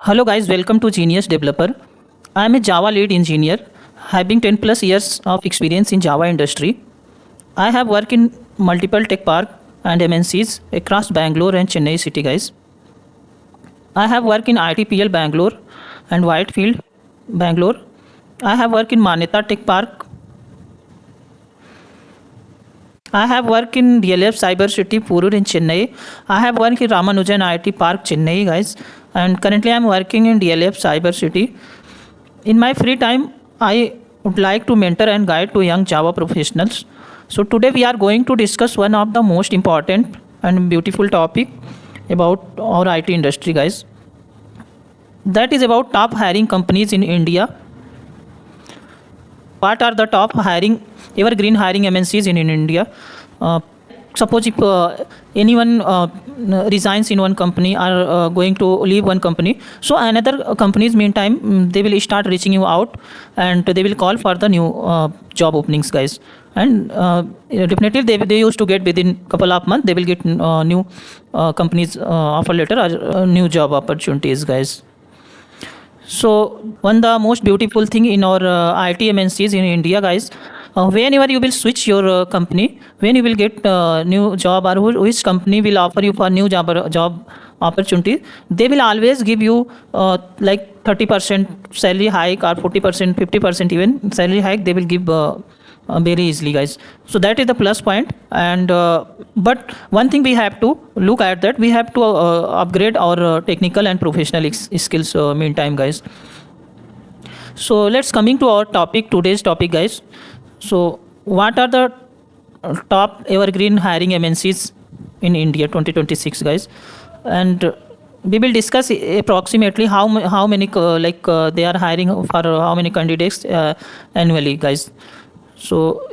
Hello guys, welcome to Genius Developer. I am a Java lead engineer, having 10 plus years of experience in Java industry. I have worked in multiple tech park and MNCs across Bangalore and Chennai city guys. I have worked in ITPL Bangalore and Whitefield Bangalore. I have worked in Manyata Tech Park. I have worked in DLF Cyber City Purur in Chennai. I have worked in Ramanujan IT Park Chennai guys, and currently I am working in DLF Cyber City. In my free time, I would like to mentor and guide to young Java professionals. So today we are going to discuss one of the most important and beautiful topic about our IT industry guys. That is about top hiring companies in India. What are the top hiring evergreen hiring MNCs in India? Suppose if anyone resigns in one company or going to leave one company, so another companies meantime they will start reaching you out and they will call for the new job openings guys. And definitely they used to get within couple of months they will get new companies offer letter or new job opportunities guys. So one the most beautiful thing in our IT MNCs in India, guys, whenever you will switch your company, when you will get new job or which company will offer you for new job opportunity, they will always give you like 30% salary hike or 40%, 50% even salary hike. They will give. Very easily guys, so that is the plus point. And but one thing we have to look at, that we have to upgrade our technical and professional skills meantime guys. So let's coming to our topic, today's topic guys. So what are the top evergreen hiring MNCs in India 2026 guys? And we will discuss approximately how many they are hiring for how many candidates annually guys. So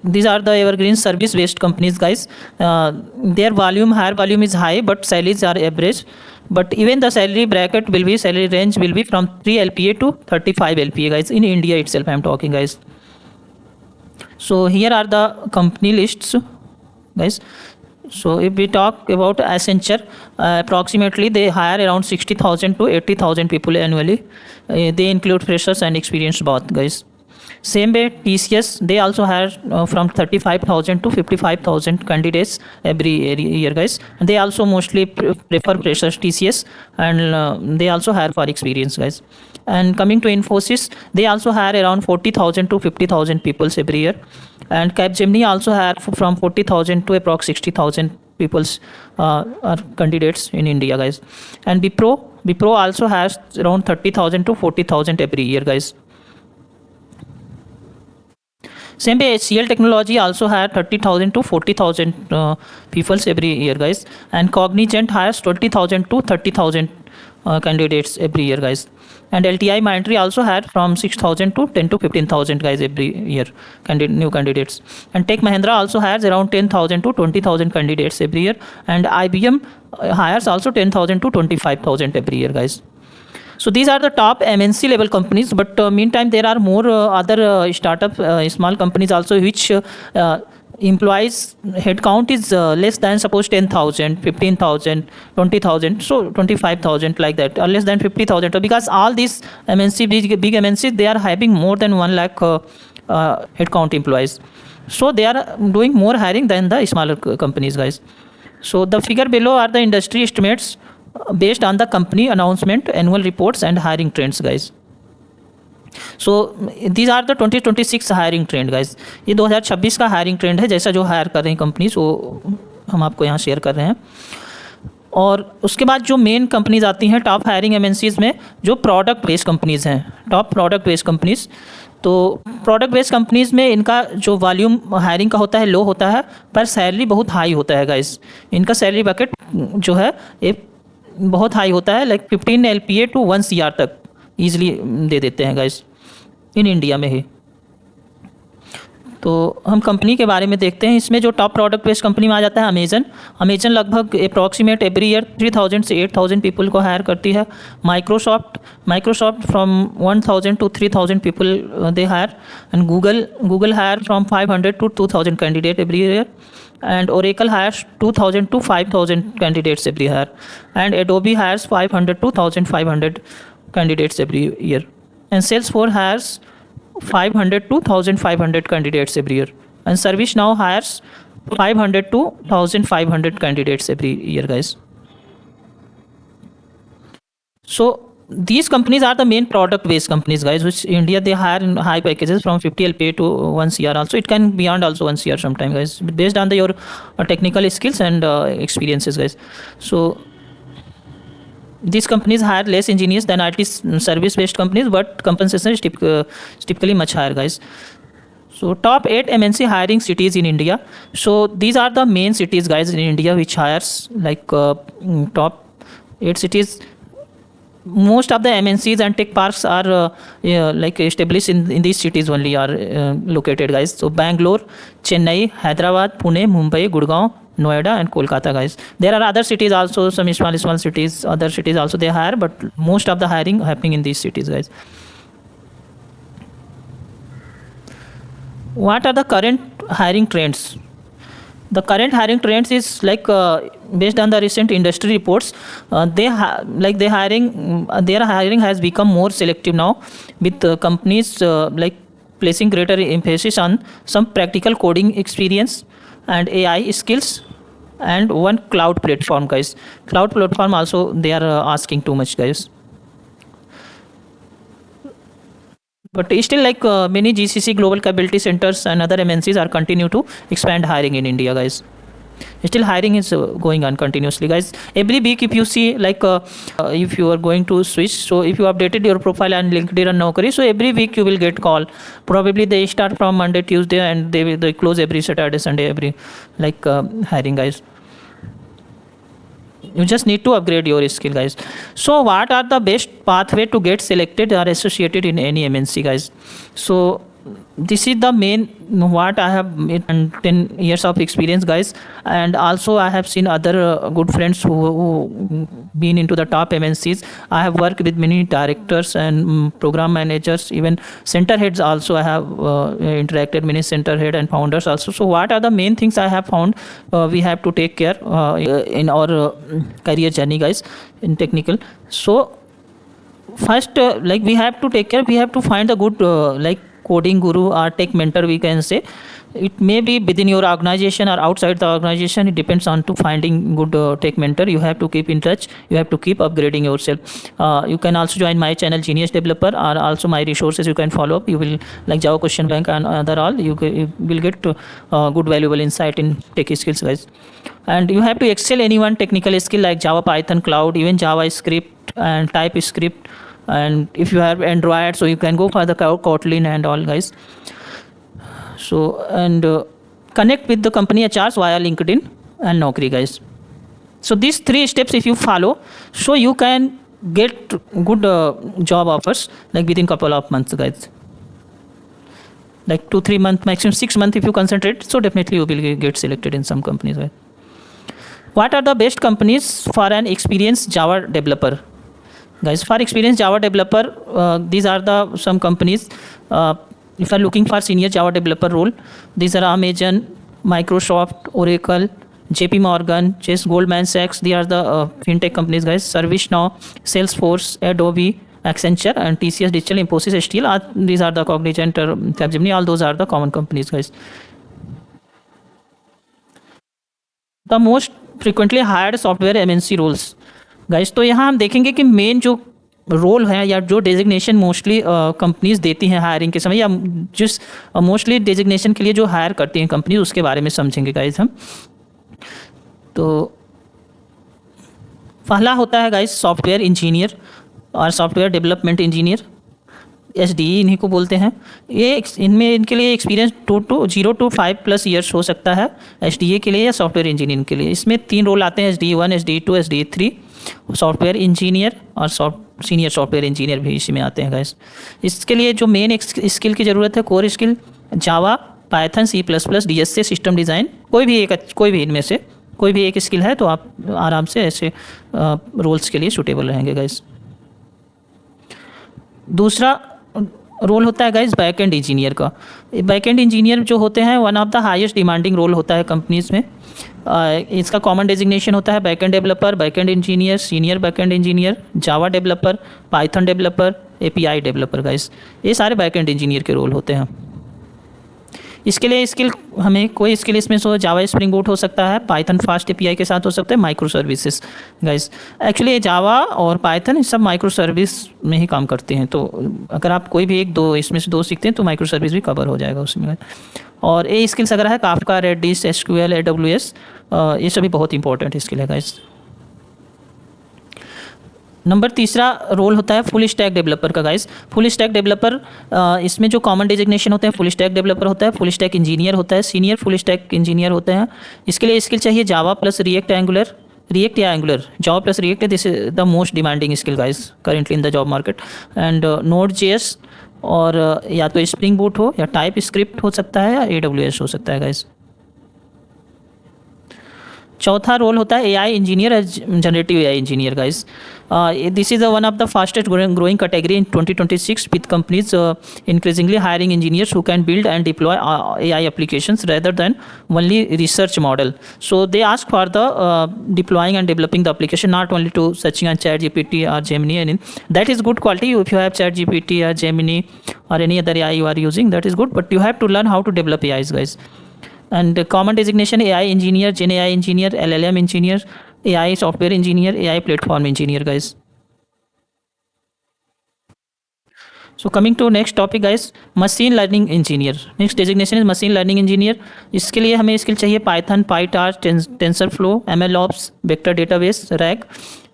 these are the evergreen service based companies guys. Their higher volume is high, but salaries are average. But even the salary bracket will be, salary range will be from 3 LPA to 35 LPA guys, in India itself I am talking guys. So here are the company lists guys. So if we talk about Accenture, approximately they hire around 60,000 to 80,000 people annually. They include freshers and experienced both guys. Same way TCS, they also hire from 35,000 to 55,000 candidates every year guys. And they also mostly prefer freshers TCS, and they also hire for experience guys. And coming to Infosys, they also hire around 40,000 to 50,000 people every year. And Capgemini also hire from 40,000 to approx 60,000 people's are candidates in India guys. And Wipro also has around 30,000 to 40,000 every year guys. Same way HCL Technology also had 30,000 to 40,000 people every year guys. And Cognizant hires 20,000 to 30,000 candidates every year guys. And LTI Mindtree also had from 6,000 to 10 to 15,000 guys every year new candidates. And Tech Mahindra also has around 10,000 to 20,000 candidates every year. And IBM hires also 10,000 to 25,000 every year guys. So these are the top MNC level companies, but meantime there are more other startup small companies also, which employees headcount is less than suppose 10,000, 15,000, 20,000, so 25,000 like that, or less than 50,000, because all these MNC big MNCs, they are having more than 1 lakh headcount employees. So they are doing more hiring than the smaller companies guys. So the figure below are the industry estimates based on the company announcement, annual reports and hiring trends guys. So these are the 2026 hiring trend guys. ये 2026 का hiring trend है, जैसा जो higher कर रही हैं companies वो हम आपको यहाँ शेयर कर रहे हैं. और उसके बाद जो मेन कंपनीज आती हैं टॉप हायरिंग एमएनसीज में, जो प्रोडक्ट बेस्ड कंपनीज हैं, टॉप प्रोडक्ट बेस्ड कंपनीज. तो प्रोडक्ट बेस्ड कंपनीज में इनका जो वॉल्यूम हायरिंग का होता है लो होता है, पर सैलरी बहुत हाई होता है गाइस. इनका सैलरी बकेट जो है ये बहुत हाई होता है, लाइक 15 LPA टू 1 CR तक ईजिली दे देते हैं गाइस इन इंडिया में ही. तो हम कंपनी के बारे में देखते हैं. इसमें जो टॉप प्रोडक्ट बेस्ड कंपनी में आ जाता है अमेजन लगभग अप्रॉक्सीमेट एवरी ईयर 3,000 से 8,000 पीपल को हायर करती है. Microsoft from 1,000 to 3,000 people they hire. And Google hire from 500 to 2,000 candidate every year. and Oracle hires 2,000 to 5,000 candidates every year, and Adobe hires 500 to 1,500 candidates every year, and Salesforce hires 500 to 1,500 candidates every year, and ServiceNow hires 500 to 1,500 candidates every year, guys. So these companies are the main product based companies, guys, which India they hire in high packages from 50 LPA to 1 CR also. It can beyond also 1 CR sometime, guys, based on your technical skills and experiences, guys. So these companies hire less engineers than IT service based companies, but compensation is typically much higher, guys. So top 8 MNC hiring cities in India. So these are the main cities, guys, in India which hires like top 8 cities. Most of the MNCs and tech parks are like established in these cities only are located, guys. So Bangalore, Chennai, Hyderabad, Pune, Mumbai, Gurgaon, Noida and Kolkata, guys. There are other cities also, some small cities, other cities also they hire, but most of the hiring happening in these cities, guys. What are the current hiring trends? The current hiring trends is like based on the recent industry reports, their hiring has become more selective now, with companies like placing greater emphasis on some practical coding experience and AI skills and one cloud platform, guys. Cloud platform also they are asking too much, guys. But still, like many GCC global capability centers and other MNCs are continue to expand hiring in India, guys. Still hiring is going on continuously, guys. Every week if you see like if you are going to switch, so if you updated your profile on LinkedIn and Naukri, so every week you will get call. Probably they start from Monday, Tuesday, and they close every Saturday, Sunday, every like hiring, guys. You just need to upgrade your skill, guys. So what are the best pathway to get selected or associated in any MNC, guys? So this is the main what I have in 10 years of experience, guys, and also I have seen other good friends who been into the top MNCs. I have worked with many directors and program managers, even center heads also. I have interacted many center head and founders also. So what are the main things I have found we have to take care in our career journey, guys, in technical? So first like we have to take care, we have to find a good like coding guru or tech mentor, we can say. It may be within your organization or outside the organization. It depends on to finding good tech mentor. You have to keep in touch, you have to keep upgrading yourself. You can also join my channel Genius Developer, or also my resources you can follow up. You will like Java Question Bank and other all, you will get good valuable insight in tech skills, guys. And you have to excel any one technical skill like Java, Python, cloud, even JavaScript and TypeScript. And if you have Android, so you can go for the Kotlin and all, guys. So and connect with the company HRs via LinkedIn and Naukri, guys. So these 3 steps if you follow, so you can get good job offers like within couple of months, guys. Like 2-3 months, maximum 6 months if you concentrate, so definitely you will get selected in some companies, right? What are the best companies for an experienced Java developer? Guys, for experienced Java developer, these are the some companies. If you are looking for senior Java developer role, these are Amazon, Microsoft, Oracle, JP Morgan, Chase, Goldman Sachs. They are the fintech companies, guys. ServiceNow, Salesforce, Adobe, Accenture, and TCS Digital, Infosys, HTL. These are the Cognizant, Capgemini. All those are the common companies, guys. The most frequently hired software MNC roles, guys. तो यहाँ हम देखेंगे कि main जो role है या जो designation mostly companies देती हैं हायरिंग के समय, या जिस मोस्टली डेजिग्नेशन के लिए जो हायर करती हैं कंपनी, उसके बारे में समझेंगे, गाइस. हम तो पहला होता है, गाइस, सॉफ्टवेयर इंजीनियर और सॉफ्टवेयर डेवलपमेंट इंजीनियर, SDE इन्हीं को बोलते हैं. ये इनमें इनके लिए एक्सपीरियंस 0 to 5+ ईयर्स हो सकता है SDA के लिए या सॉफ्टवेयर इंजीनियरिंग के लिए. इसमें 3 रोल आते हैं, SDE1, SDE2, SDE3. Software engineer और सीनियर सॉफ्टवेयर इंजीनियर भी इसी में आते हैं, गाइस. इसके लिए जो मेन स्किल की ज़रूरत है, core skill Java, Python, C++, DSA, system design, कोई भी इनमें से कोई भी एक स्किल है तो आप आराम से ऐसे रोल्स के लिए सूटेबल रहेंगे, गाइस. दूसरा रोल होता है गाइज बैक एंड इंजीनियर का। बैक एंड इंजीनियर जो होते हैं one of the highest demanding role होता है कंपनीज में। इसका कॉमन डेजिग्नेशन होता है back end developer, back end engineer, senior back end engineer, Java developer, Python developer, API developer guys. ये सारे बैक एंड इंजीनियर के रोल होते हैं। इसके लिए स्किल हमें कोई स्किल इसमें सो जावा स्प्रिंग बूट हो सकता है, पाइथन फास्ट एपीआई के साथ हो सकता है, माइक्रो सर्विसेज गाइस। एक्चुअली जावा और पाइथन ये सब माइक्रो सर्विस में ही काम करते हैं, तो अगर आप कोई भी एक दो इसमें से दो सीखते हैं तो माइक्रो सर्विस भी कवर हो जाएगा उसमें। और ये स्किल्स अगर है काफका, रेडिस, एसक्यूएल, एडब्ल्यूएस, ये सभी बहुत इंपॉर्टेंट स्किल है गाइस। नंबर तीसरा रोल होता है फुल स्टैक डेवलपर का गाइस। फुल स्टैक डेवलपर इसमें जो कॉमन डेजिग्नेशन होते हैं फुल स्टैक डेवलपर होता है, फुल स्टैक इंजीनियर होता है, सीनियर फुल स्टैक इंजीनियर होते हैं। इसके लिए स्किल चाहिए जावा प्लस रिएक्ट एंगुलर, रिएक्ट या angular, Java plus react, this is the most demanding skill guys currently in the job market. And node JS, और या तो स्प्रिंग बूट हो या टाइप स्क्रिप्ट हो सकता है या AWS हो सकता है गाइस। चौथा रोल होता है AI engineer, generative AI engineer guys. This is one of the fastest growing category in 2026 with companies increasingly hiring engineers who can build and deploy AI applications rather than only research model. So they ask for the deploying and developing the application, not only to searching on ChatGPT or Gemini, and that is good quality. If you have ChatGPT or Gemini or any other AI you are using, that is good, but you have to learn how to develop AIs guys. And common designation AI engineer, Gen AI engineer, LLM engineer, AI software engineer, AI platform engineer guys. So coming to next topic guys, machine learning engineer. Next designation is machine learning engineer. इसके लिए हमें skill चाहिए Python, PyTorch, TensorFlow, MLOps, vector database, RAG,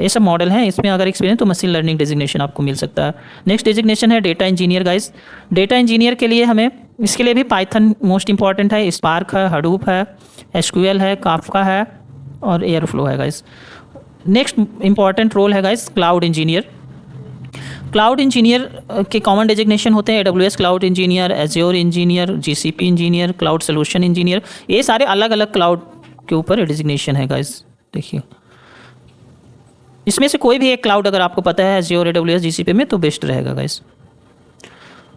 ये सब model हैं। इसमें अगर experience तो मशीन लर्निंग डेजिग्नेशन आपको मिल सकता है। नेक्स्ट डेजिग्नेशन है data engineer guys. Data engineer के लिए हमें इसके लिए भी पाइथन मोस्ट इंपॉर्टेंट है, स्पार्क है, हडूप है, एसक्यूएल है, काफका है और एयरफ्लो है गाइस। नेक्स्ट इंपॉर्टेंट रोल है guys cloud engineer. Cloud engineer के कॉमन डेजिग्नेशन होते हैं AWS cloud engineer, azure engineer, GCP engineer, cloud solution engineer. ये सारे अलग अलग क्लाउड के ऊपर डेजिग्नेशन है गाइस। देखिए इसमें से कोई भी एक क्लाउड अगर आपको पता है एज्योर, AWS, GCP में तो बेस्ट रहेगा गाइस।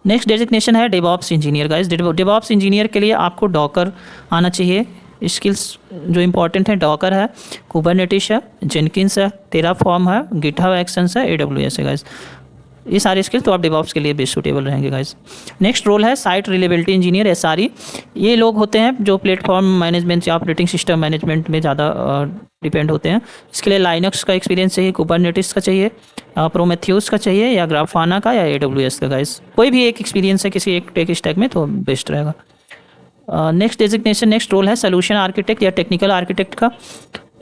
नेक्स्ट डेजिग्नेशन है DevOps engineer guys. DevOps engineer के लिए आपको डॉकर आना चाहिए। स्किल्स जो इंपॉर्टेंट है डॉकर है, कुबरनेटिस है, जेनकिंस है, टेराफॉर्म है, गिटहब एक्शंस है, AWS है गाइस। ये सारे स्किल तो आप डेवऑप्स के लिए बेस्ट सूटेबल रहेंगे गाइस। नेक्स्ट रोल है साइट रिलेबिलिटी इंजीनियर, SRE। ये लोग होते हैं जो प्लेटफॉर्म मैनेजमेंट या ऑपरेटिंग सिस्टम मैनेजमेंट में ज़्यादा डिपेंड होते हैं। इसके लिए लाइनक्स का एक्सपीरियंस चाहिए, कुबरनेटिस का चाहिए, प्रोमेथ्यूस का चाहिए, या ग्राफाना का, या AWS का गाइस। कोई भी एक एक्सपीरियंस है किसी एक टेक स्टैक में तो बेस्ट रहेगा। नेक्स्ट डेजिग्नेशन, नेक्स्ट रोल है सोल्यूशन आर्किटेक्ट या टेक्निकल आर्किटेक्ट का।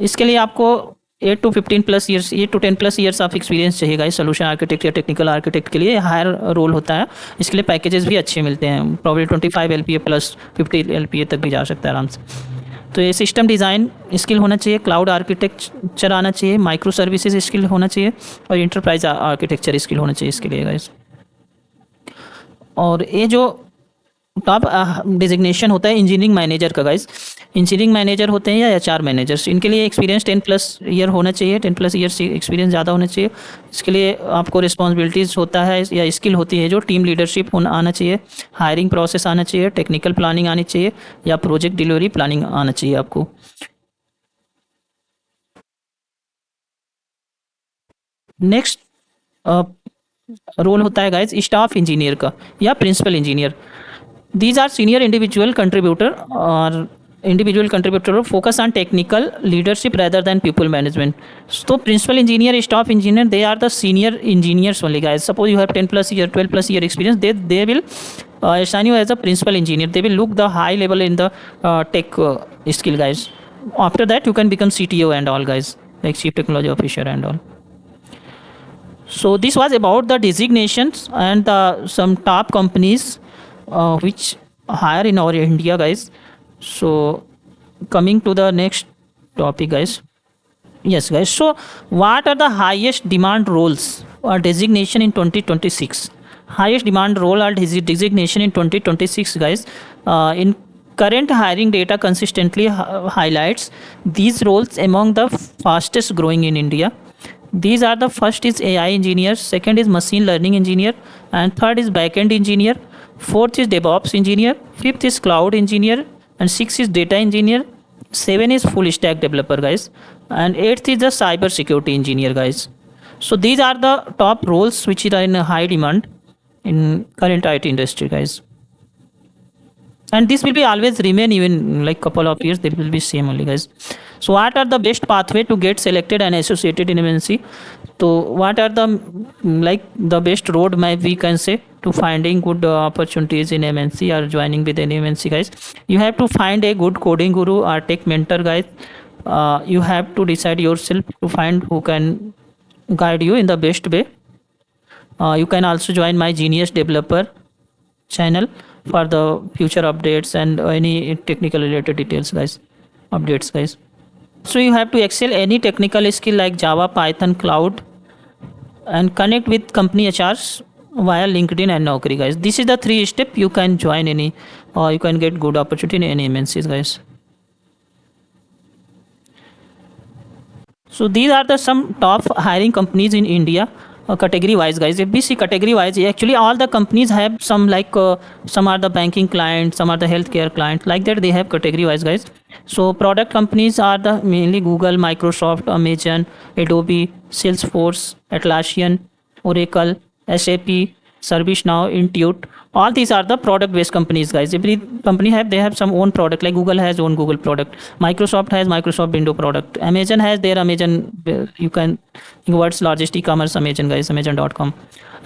इसके लिए आपको 8 to 15 plus years, 8 to 10 plus years of experience चाहिए गाइस। सोल्यूशन आर्किटेक्ट या टेक्निकल आर्किटेक्ट के लिए हायर रोल होता है। इसके लिए पैकेजेस भी अच्छे मिलते हैं, प्रॉब्ली 25 LPA प्लस 50 LPA तक भी जा सकता है आराम से। तो ये सिस्टम डिज़ाइन स्किल होना चाहिए, क्लाउड आर्किटेक्चर आना चाहिए, माइक्रो सर्विसेज स्किल होना चाहिए और इंटरप्राइज आर्किटेक्चर स्किल होना चाहिए इसके लिए गाइस। और ये जो टॉप डिजिग्नेशन होता है इंजीनियरिंग मैनेजर का गाइस। इंजीनियरिंग मैनेजर होते हैं या HR मैनेजर्स, इनके लिए एक्सपीरियंस 10 प्लस ईयर होना चाहिए, 10 प्लस ईयर से एक्सपीरियंस ज़्यादा होना चाहिए। इसके लिए आपको रिस्पॉन्सिबिलिटीज़ होता है या स्किल होती है जो टीम लीडरशिप होना आना चाहिए, हायरिंग प्रोसेस आना चाहिए, टेक्निकल प्लानिंग आनी चाहिए या प्रोजेक्ट डिलीवरी प्लानिंग आना चाहिए आपको। नेक्स्ट रोल होता है गाइज स्टाफ इंजीनियर का या principal engineer. These are senior individual contributor focus on technical leadership rather than people management. So principal engineer, staff engineer, they are the senior engineers only guys. Suppose you have 10 plus year, 12 plus year experience, they will assign you as a principal engineer. They will look the high level in the tech skill guys. After that you can become CTO and all guys, like chief technology officer and all. So this was about the designations and some top companies which hire in our India guys. So coming to the next topic guys. Yes guys, so what are the highest demand roles or designation in 2026? Highest demand role or designation in 2026 guys. In current hiring data consistently highlights these roles among the fastest growing in India. These are the first is AI engineer, second is machine learning engineer, and third is backend engineer, fourth is DevOps engineer, fifth is cloud engineer, and sixth is data engineer, seven is full stack developer, guys, and eighth is the cyber security engineer, guys. So these are the top roles which are in a high demand in current IT industry, guys. And this will be always remain even like couple of years, they will be same only, guys. So what are the best pathway to get selected and associated in MNC? So what are the like the best roadmap we can say to finding good opportunities in MNC or joining with any MNC, guys? You have to find a good coding guru or tech mentor, guys. You have to decide yourself to find who can guide you in the best way. You can also join my Genius Developer channel for the future updates and any technical related details, guys, updates, guys. So you have to excel any technical skill like Java, Python, Cloud, and connect with company HRs via LinkedIn and Naukri, guys. This is the 3 step you can join any or you can get good opportunity in any MNCs, guys. So these are the some top hiring companies in India, category wise, guys. If we see category wise, actually all the companies have some like some are the banking clients, some are the healthcare clients, like that they have category wise, guys. So product companies are the mainly Google, Microsoft, Amazon, Adobe, Salesforce, Atlassian, Oracle, SAP, ServiceNow, Intuit. All these are the product based companies, guys. Every company they have some own product, like Google has own Google product, Microsoft has Microsoft Window product, Amazon has their Amazon, you can world's largest e-commerce Amazon, guys, Amazon.com,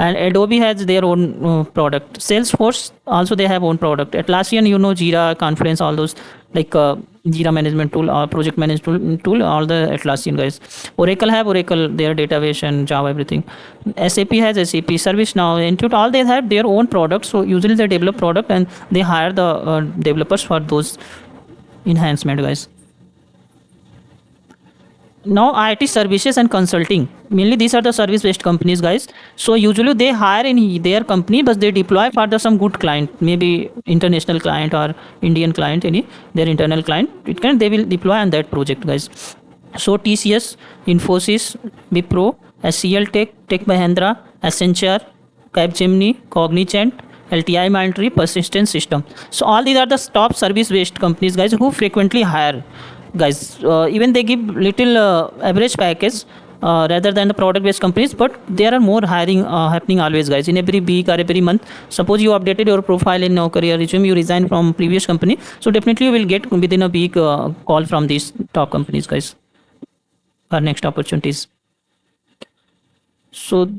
and Adobe has their own product. Salesforce also they have own product. Atlassian, you know, Jira, Confluence, all those like Jira management tool or project management tool, all the Atlassian, guys. Oracle have Oracle, their database and Java, everything. SAP has SAP, ServiceNow, Intuit, all they have their own products. So usually they develop product and they hire the developers for those enhancement, guys. Now IT services and consulting, mainly these are the service based companies, guys. So usually they hire in their company but they deploy for the some good client, maybe international client or Indian client, any their internal client, it can they will deploy on that project, guys. So TCS, Infosys, Wipro, SCL Tech, Tech Mahindra, Accenture, Capgemini, Cognizant, LTI Mindtree, Persistent System. So all these are the top service based companies, guys, who frequently hire, guys. Even they give little average package rather than the product based companies, but there are more hiring happening always, guys, in every week or every month. Suppose you updated your profile in career resume, you resign from previous company, so definitely you will get within a week call from these top companies, guys, for next opportunities. So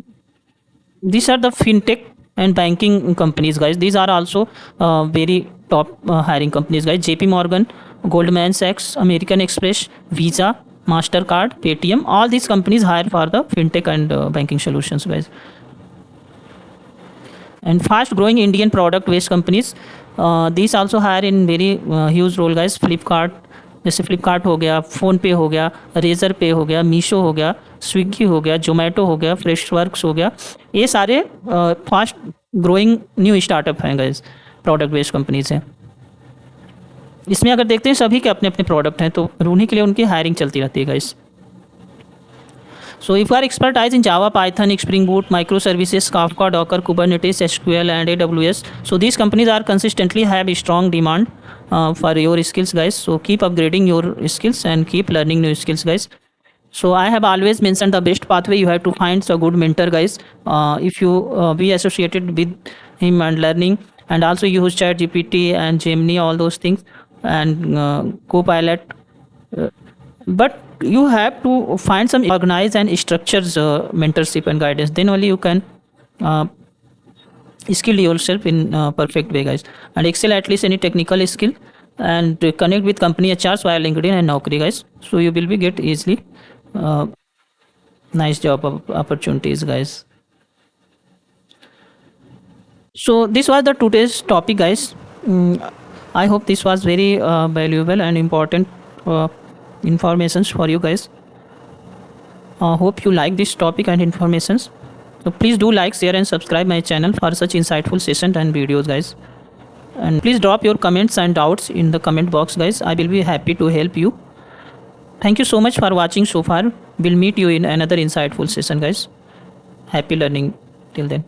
these are the fintech and banking companies, guys. These are also very top hiring companies, guys. JP Morgan, Goldman Sachs, American Express, Visa, Mastercard, Paytm, all these companies hire for the fintech and banking solutions, guys. And fast growing Indian product based companies, these also hire in very huge role, guys. Flipkart, जैसे फ्लिपकार्ट हो गया, PhonePe हो गया, razor पे हो गया, मीशो हो गया, स्विगी हो गया, जोमेटो हो गया, फ्रेशवर्क्स हो गया, ये सारे फास्ट ग्रोइंग न्यू स्टार्टअप हैं, गाइस, प्रोडक्ट बेस्ड कंपनीज हैं. इसमें अगर देखते हैं सभी के अपने अपने प्रोडक्ट हैं, तो उन्हीं के लिए उनकी हायरिंग चलती रहती है, guys. So if you are expertise in Java, Python, Spring Boot, microservices, Kafka, Docker, Kubernetes, SQL, and AWS, so these companies are consistently have a strong demand for your skills, guys. So keep upgrading your skills and keep learning new skills, guys. So I have always mentioned the best pathway. You have to find a good mentor, guys. If you be associated with him and learning, and also use ChatGPT and Gemini, all those things, and Copilot. But you have to find some organized and structures mentorship and guidance, then only you can skill yourself in perfect way, guys, and excel at least any technical skill, and connect with company HRs via LinkedIn and Naukri, guys. So you will be get easily nice job opportunities, guys. So this was the today's topic, guys. I hope this was very valuable and important informations for you, guys. Hope you like this topic and informations. So please do like, share and subscribe my channel for such insightful sessions and videos, guys. And please drop your comments and doubts in the comment box, guys. I will be happy to help you. Thank you so much for watching so far. We'll meet you in another insightful session, guys. Happy learning till then.